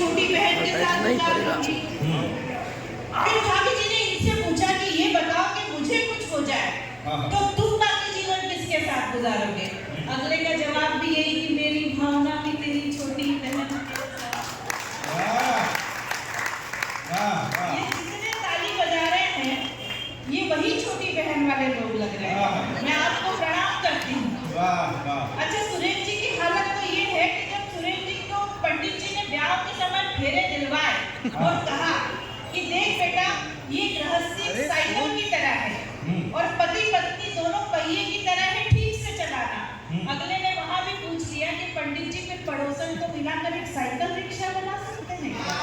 छोटी बहन के साथ गुजारूंगी। फिर भाभी जी ने इनसे पूछा कि ये बताओ कि मुझे कुछ हो जाए तो तुम बाकी जीवन किसके साथ गुजारोगे? अगले का जवाब भी यही कि मेरी भावना भी तेरी छोटी बहन के साथ। ये जितने ताली बजा रहे हैं ये वही छोटी बहन वाले लोग लग रहे हैं। मैं आपको प्रणाम करती हूँ। अच्छा, सुरेश जी की हालत तो ये है कि जब सुरेश जी को पंडित जी ने ब्याह के समय फेरे दिलवाए और कहा कि देख बेटा ये गृहस्थी साइकिल की तरह है और पति पत्नी दोनों पहिए की तरह है, ठीक से चलाना। अगले ने वहां भी पूछ लिया कि पंडित जी फिर पड़ोसन को मिलाकर एक साइकिल रिक्शा बना सकते हैं क्या?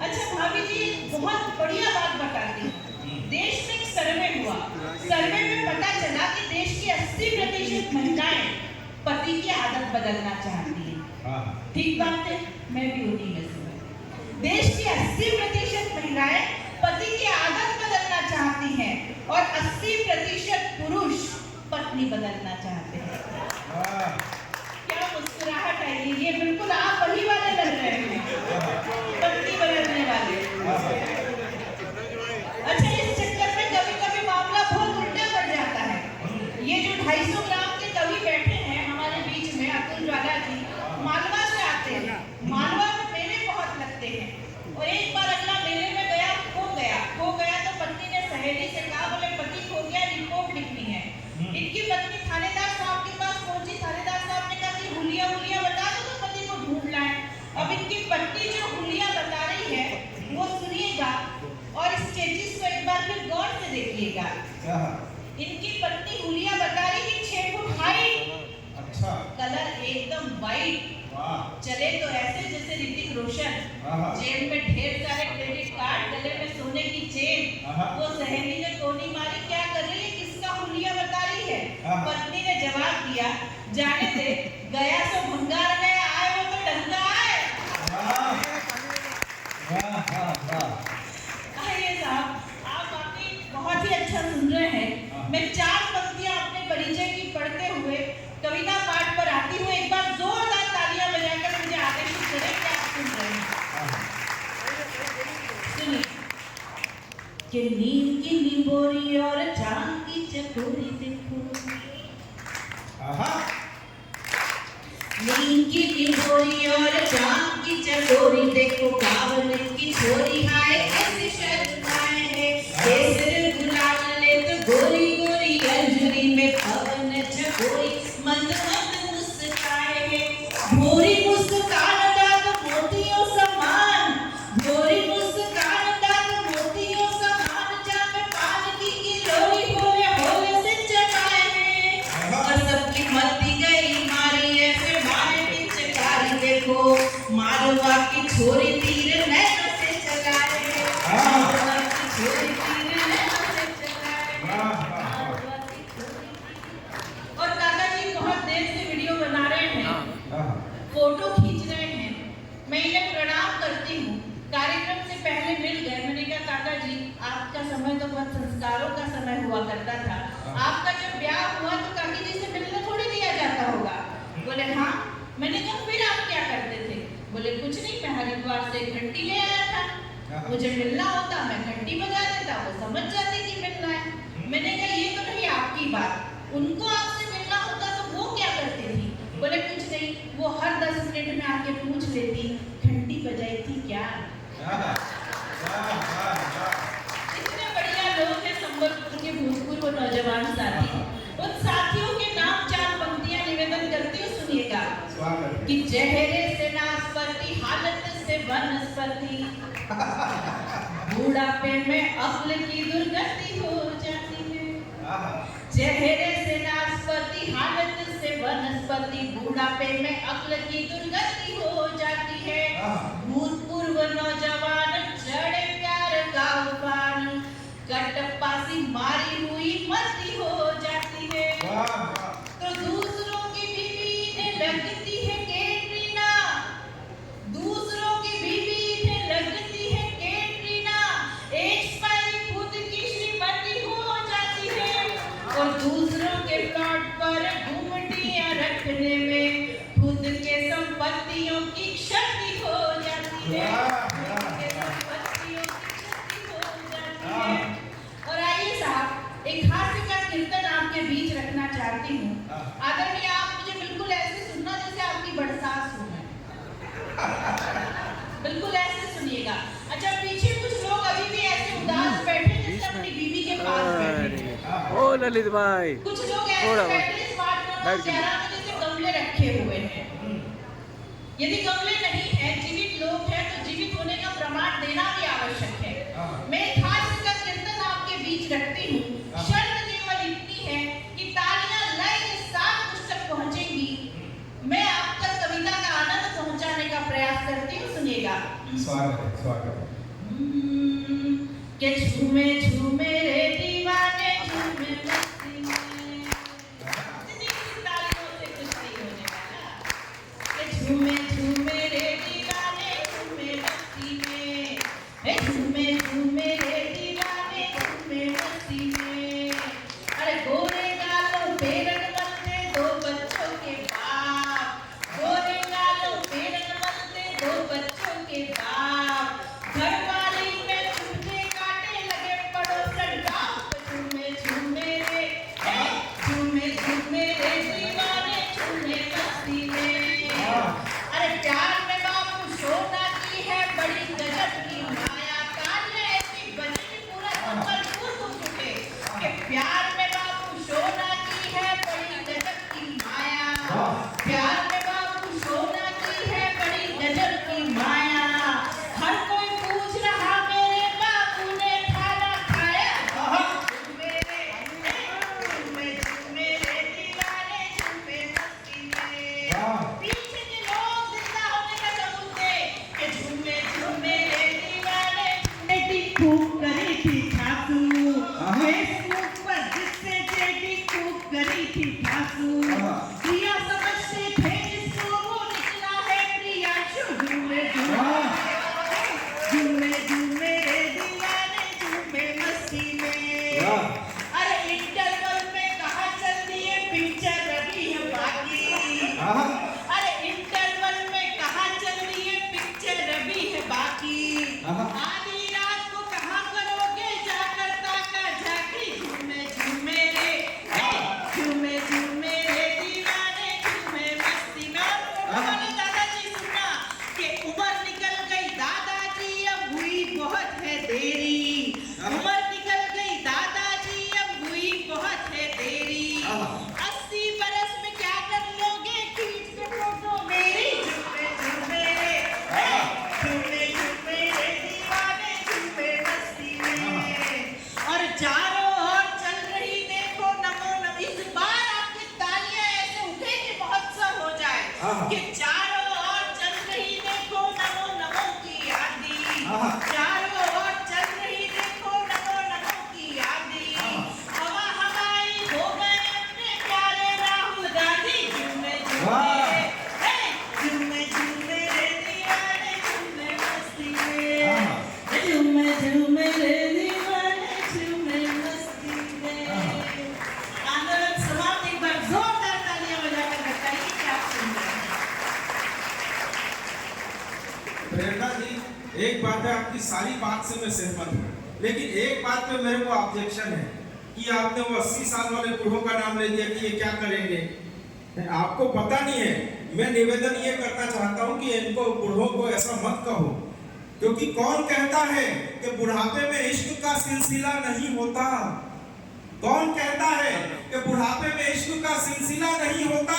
अच्छा भाभी जी, बहुत बढ़िया बात बताती हूँ। देश में एक सर्वे हुआ, सर्वे में पता चला कि देश की 80% महिलाएं पति की आदत बदलना चाहती हैं। ठीक बात है, मैं भी उन्हीं में से हूँ। देश की 80% महिलाएं पति की आदत बदलना चाहती हैं और 80% पुरुष पत्नी बदलना चाहते हैं। क्या मुस्कुराहट है ये बिल्कुल आप वही वाले लग रहे हैं, पत्नी बदलने वाले। अच्छा, इस चक्कर में कभी कभी मामला बहुत उल्टा पड़ जाता है। ये जो 250 ग्राम के कवि बैठे हैं हमारे बीच में, अतुल ज्वाला जी मालवा से आते हैं। मालवा में मेले बहुत लगते हैं और एक बार अगला मेले में गया, खो गया तो पत्नी ने सहेली से कहा, बोले पति खो गया, रिपोर्ट लिखनी है। इनकी पत्नी थानेदार साहब के पास पहुंची। थानेदार साहब ने कहा कि हुलिया बता दो तो पति को ढूंढ लाएं। अब इनकी पत्नी जो हुलिया बता रही है वो सुनिएगा और इस चेचिस को एक बार फिर गौर से देखिएगा। इनकी पत्नी हुलिया बता रही कि 6 फुट हाइट, अच्छा, कलर एकदम वाइट, चले तो ऐसे जैसे ऋतिक रोशन, जेब में ढेर सारे क्रेडिट कार्ड, गले में सोने की चेन। वो सहेली ने कोनी मारी, क्या कर रही है, किसका हुलिया बता रही है? पत्नी ने जवाब दिया, जाने दे, गया सो भंगार में आए वो तो डंगा आए। आइए साहब, आप वाकई बहुत ही अच्छा सुन रहे हैं। मैं 4 पंक्तियां अपने परिचय की पढ़ते हुए कविता पाठ पर आती हूँ। एक बार जोरदार तालियां बजाकर मुझे आदेशित करें कि आप सुन रहे हैं। सुनिए कि नींद की निबोरी और चांद की चकोरी देखो, नींद की निबोरी और चांद की चकोरी देखो, कावल की छोरी हाय ऐसी शर्माए है, केसर गुलाल ले तो गोरी गोरी अंजुरी में पवन झकोरी मंद मंद मुस्काए है। भोरी मुस्कान दाग मोतियों समान, भोरी मुस्कान दाग मोतियों समान, जब पान की किलोरी होले होले से चढ़ाए है और सबकी मती गई मारी ऐसे मारे पिचकारी देखो, मारवा की छोरी तीर नैनों से चलाए है, मारवा की छोरी तीर नैनों से चलाए है। और काका जी बहुत देर से वीडियो बना रहे हैं, फोटो खींच रहे हैं, मैं इन्हें प्रणाम करती हूँ। कार्यक्रम से पहले मिल गए, मैंने कहा काका जी आपका समय तो बहुत संस्कारों का समय हुआ करता था, आपका जब ब्याह हुआ तो काकी जी से मिलने थोड़ी दिया जाता होगा। बोले हाँ। मैंने कहा फिर आप क्या करते थे? बोले कुछ नहीं, मैं हरिद्वार से घंटी ले आया था, मुझे मिलना होता मैं घंटी बजा देता, वो समझ जाती कि मिलना है। मैंने कहा ये तो नहीं आपकी बात, उनको आपसे मिलना होता तो वो क्या करती थी? बोले कुछ नहीं, वो हर 10 मिनट में आके पूछ लेती घंटी बजाई थी क्या। इतने बढ़िया लोग हैं संबलपुर के भूतपूर्व नौजवान साथी। उन साथियों के नाम 4 पंक्तियां निवेदन करती हूँ, सुनिएगा। कि चेहरे से नाशपाती, हालत से वनस्पति, बूढ़ापे में अक्ल की दुर्गति हो जाती है। चेहरे से नाशपाती, हालत से वनस्पति, बूढ़ापे में अक्ल की दुर्गति हो जाती है। भूतपूर्व नौजवान चढ़े प्यार का उफान, कटप्पासी मारी हुई मस्ती हो जाती है। तो दूसरों की बीवी इन्हें लगती है कैटरीना, दूसरों की बीवी इन्हें लगती है कैटरीना, एक्सपायरी खुद की श्रीमती हो जाती है और दूसरों के प्लॉट पर घूमटियां रखने में खुद के ललित भाई कुछ लोग ऐसे थोड़ा बैठे स्मार्टफोन और चेहरा में जैसे गमले रखे हुए हैं। यदि गमले नहीं है, जीवित लोग हैं, तो जीवित होने का प्रमाण देना भी आवश्यक है। मैं खास कर कीर्तन आपके बीच रखती हूँ। शर्त केवल इतनी है कि तालियां लय के साथ मुझ तक पहुंचेंगी। मैं आप तक कविता का आनंद पहुंचाने का प्रयास करती हूँ। सुनिएगा। स्वागत के झूमे झूमे रे दीवाने झूमे मस्ती में। इतनी तालियों से कुछ नहीं होने वाला। के झूमे झूमे रे दीवाने झूमे मस्ती में। हे झूमे झूमे रे दीवाने झूमे मस्ती में। अरे गोरे गालों पे रंगमलते दो बच्चों के बाप। गोरे गालों पे रंगमलते दो बच्चों के बाप। घरवाली में चुभते काटे लगे पड़ोसन डांप। झूमे झूमे रे झूमे झूमे रे दीवाने झूमे मस्ती में। अरे प्यार में बाबू सोना की है बड़ी गजब की माया। तालियां ऐसी बजी पूरा संबलपुर को उठे कि प्यार में बाबू सोना की है बड़ी गजब की माया। प्यार में बाबू सोना की है बड़ी गजब की माया। हर कोई पूछ रहा मेरे बाबू ने खाना खाया। मेरे मेरे दीवाने झूमे मस्ती में। पीछे के लोग जिंदा होने का सबूत दे कि झूमे झूमे रे दीवाने जेडी खूब करी थी खासू। फेसबुक पर जिससे जेडी खूब करी थी खासू। प्रिया समझते थे जिसको वो निकला है प्रियांशु। झूमे झूमे झूमे रे दीवाने झूमे मस्ती में। अरे इंटरवल में कहाँ चल दिए पिक्चर रही है बाकी। अरे इंटरवल में कहाँ चल रही है पिक्चर रही है बाकी। आधी रात को कहाँ करोगे जाकर ताका झांकी। झूमे झूमे रे झूमे झूमे रे दीवाने झूमे मस्ती में। और दादाजी सुना कि उम्र निकल गई दादाजी अब हुई बहुत है देरी। उम्र निकल गई दादाजी अब हुई बहुत है देरी। 80 बरस में क्या कर लोगे खींच के फोटो मेरी। झूमे झूमे रे झूमे झूमे रे दीवाने झूमे मस्ती में। और चारों ओर चल रही देखो नमो नमः। इस बार आपकी तालियां ऐसे उठे कि महोत्सव हो जाए कि चारों ओर चल रही देखो नमो नमो की आदि। चारों ओर चल रही देखो नमो नमो की आदि। हवा हवाई हो गए अपने प्यारे राहुल गांधी। झूमे झूमे झूमे रे दीवाने झूमे मस्ती में। झूमे झूमे रे दीवाने झूमे मस्ती में। आंदोलन समाप्त। एक बार जोरदार तालियां बजाकर बताइए कि आप सुन रहे हैं। प्रेरणा जी, एक बात है, आपकी सारी बात से मैं सहमत हूँ, लेकिन एक बात पे मेरे को ऑब्जेक्शन है कि आपने वो 80 साल वाले बूढ़ों का नाम ले दिया कि ये क्या करेंगे। आपको पता नहीं है। मैं निवेदन ये करना चाहता हूँ कि इनको बूढ़ों को ऐसा मत कहो, क्योंकि कौन कहता है कि बुढ़ापे में इश्क का सिलसिला नहीं होता। कौन कहता है कि बुढ़ापे में इश्क का सिलसिला नहीं होता।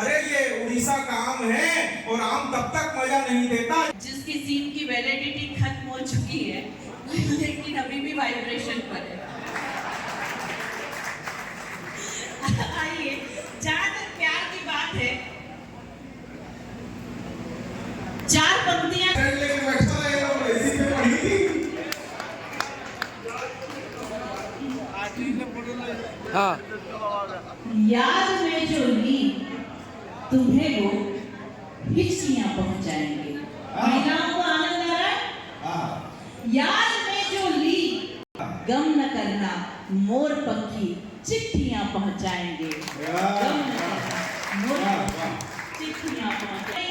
अरे ये उड़ीसा का आम है और आम तब तक मजा नहीं देता जिसकी सिम की वैलिडिटी खत्म हो चुकी है लेकिन अभी भी वाइब्रेशन पर है। आइए, जहाँ तक प्यार की बात है, 4 पंक्तियां हाँ। याद में जो ली तुम्हें वो हिचकियां पहुंचाएंगे। महिलाओं को आनंद आ रहा है। याद में जो ली गम न करना मोर पक्षी चिट्ठियां पहुंचाएंगे। गम न करना मोर पक्षी चिट्ठियां पहुंचाएंगे।